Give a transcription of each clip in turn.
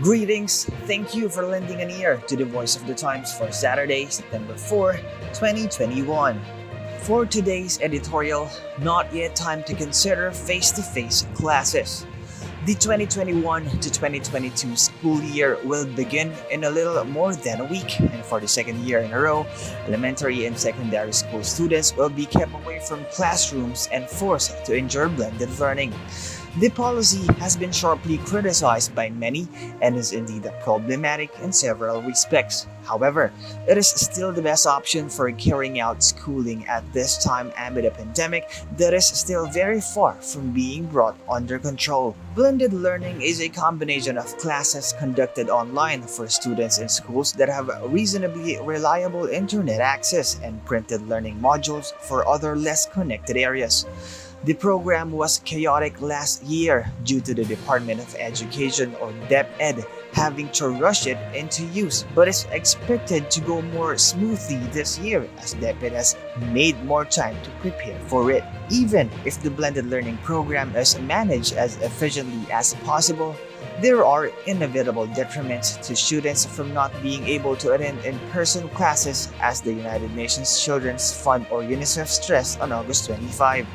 Greetings, thank you for lending an ear to the Voice of the Times for Saturday, September 4, 2021. For today's editorial, not yet time to consider face-to-face classes. The 2021 to 2022 school year will begin in a little more than a week, and for the second year in a row, elementary and secondary school students will be kept away from classrooms and forced to endure blended learning. The policy has been sharply criticized by many and is indeed problematic in several respects. However, it is still the best option for carrying out schooling at this time amid a pandemic that is still very far from being brought under control. Blended learning is a combination of classes conducted online for students in schools that have reasonably reliable internet access and printed learning modules for other less connected areas. The program was chaotic last year due to the Department of Education or DepEd having to rush it into use, but is expected to go more smoothly this year as DepEd has made more time to prepare for it. Even if the blended learning program is managed as efficiently as possible, there are inevitable detriments to students from not being able to attend in-person classes, as the United Nations Children's Fund or UNICEF stressed on August 25.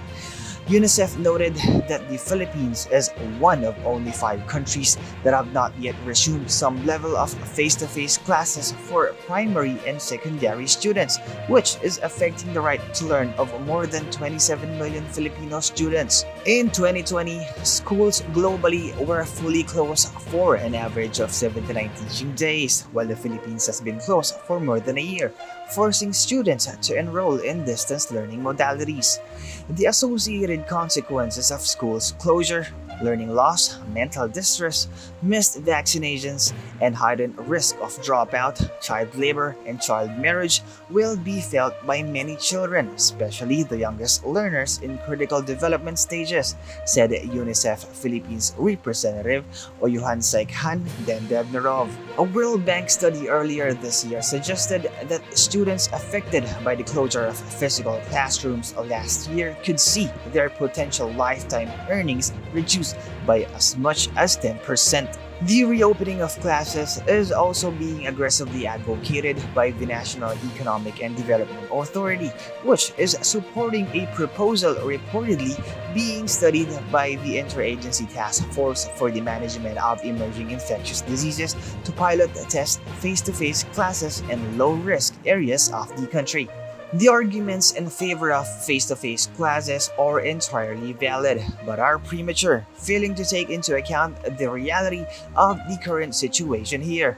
UNICEF noted that the Philippines is one of only 5 countries that have not yet resumed some level of face-to-face classes for primary and secondary students, which is affecting the right to learn of more than 27 million Filipino students. In 2020, schools globally were fully closed for an average of 79 teaching days, while the Philippines has been closed for more than a year, forcing students to enroll in distance learning modalities. The associated consequences of schools closure, learning loss, mental distress, missed vaccinations, and heightened risk of dropout, child labor, and child marriage will be felt by many children, especially the youngest learners in critical development stages, said UNICEF Philippines representative Oyuhan Saikhan Dendebnerov. A World Bank study earlier this year suggested that students affected by the closure of physical classrooms last year could see their potential lifetime earnings reduced by as much as 10%. The reopening of classes is also being aggressively advocated by the National Economic and Development Authority, which is supporting a proposal reportedly being studied by the Interagency Task Force for the Management of Emerging Infectious Diseases to pilot test face-to-face classes in low-risk areas of the country. The arguments in favor of face-to-face classes are entirely valid, but are premature, failing to take into account the reality of the current situation here.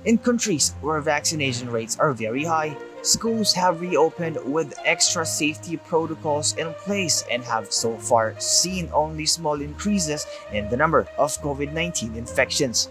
In countries where vaccination rates are very high, schools have reopened with extra safety protocols in place and have so far seen only small increases in the number of COVID-19 infections.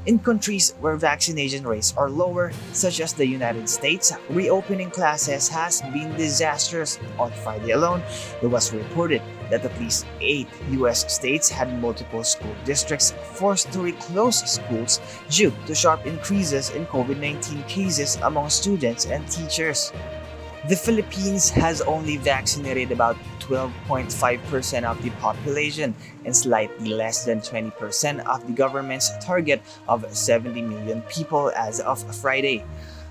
In countries where vaccination rates are lower, such as the United States, reopening classes has been disastrous. On Friday alone, it was reported that at least 8 US states had multiple school districts forced to reclose schools due to sharp increases in COVID-19 cases among students and teachers. The Philippines has only vaccinated about 12.5% of the population and slightly less than 20% of the government's target of 70 million people as of Friday.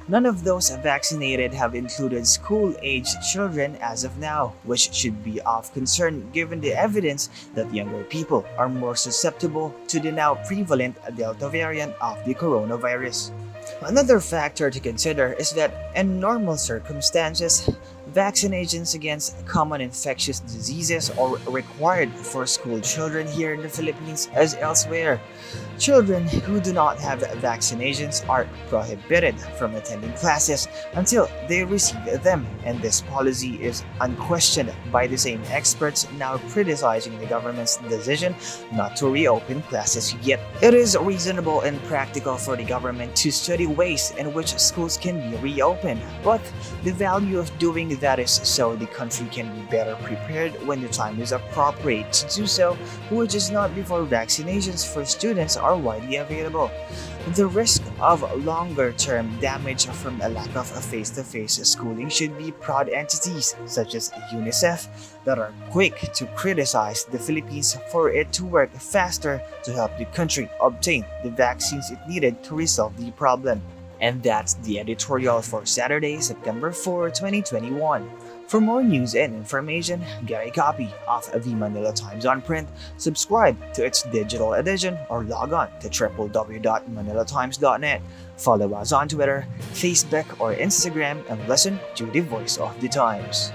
None of those vaccinated have included school-aged children as of now, which should be of concern given the evidence that younger people are more susceptible to the now prevalent Delta variant of the coronavirus. Another factor to consider is that in normal circumstances, vaccinations against common infectious diseases are required for school children here in the Philippines as elsewhere. Children who do not have vaccinations are prohibited from attending classes until they receive them, and this policy is unquestioned by the same experts now criticizing the government's decision not to reopen classes yet. It is reasonable and practical for the government to study ways in which schools can be reopened, but the value of doing That is so the country can be better prepared when the time is appropriate to do so, which is not before vaccinations for students are widely available. The risk of longer-term damage from a lack of face-to-face schooling should be proud entities such as UNICEF that are quick to criticize the Philippines for it to work faster to help the country obtain the vaccines it needed to resolve the problem. And that's the editorial for Saturday, September 4, 2021. For more news and information, get a copy of the Manila Times on print, subscribe to its digital edition, or log on to www.manilatimes.net. Follow us on Twitter, Facebook, or Instagram and listen to the Voice of the Times.